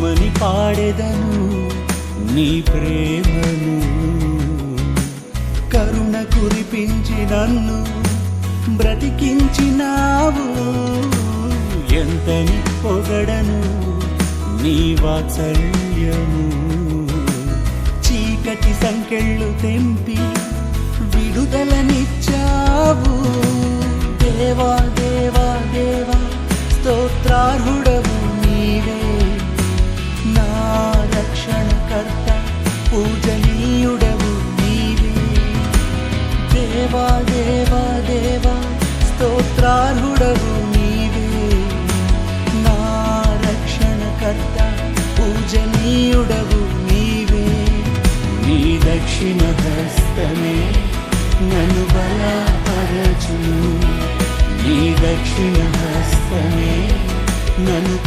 ఏమని పాడెదను నీ ప్రేమను. కరుణ కురిపించి నన్ను బ్రతికించినావు, ఎంతని పొగడను నీ వాత్సల్యము. చీకటి సంకెళ్ళు తెంపి విడుదలనిచ్చావు. దేవా దేవా దేవా స్తోత్రార్హుడవు నీవే, నా రక్షణకర్త పూజనీయుడవు నీవే. దేవా దేవా దేవా స్తోత్రార్హుడవు నీవే, నా రక్షణకర్త పూజనీయుడవు నీవే. నీ దక్షిణ హస్తమే నన్ను బలపరచును, నీ దక్షిణ హస్తమే నన్ను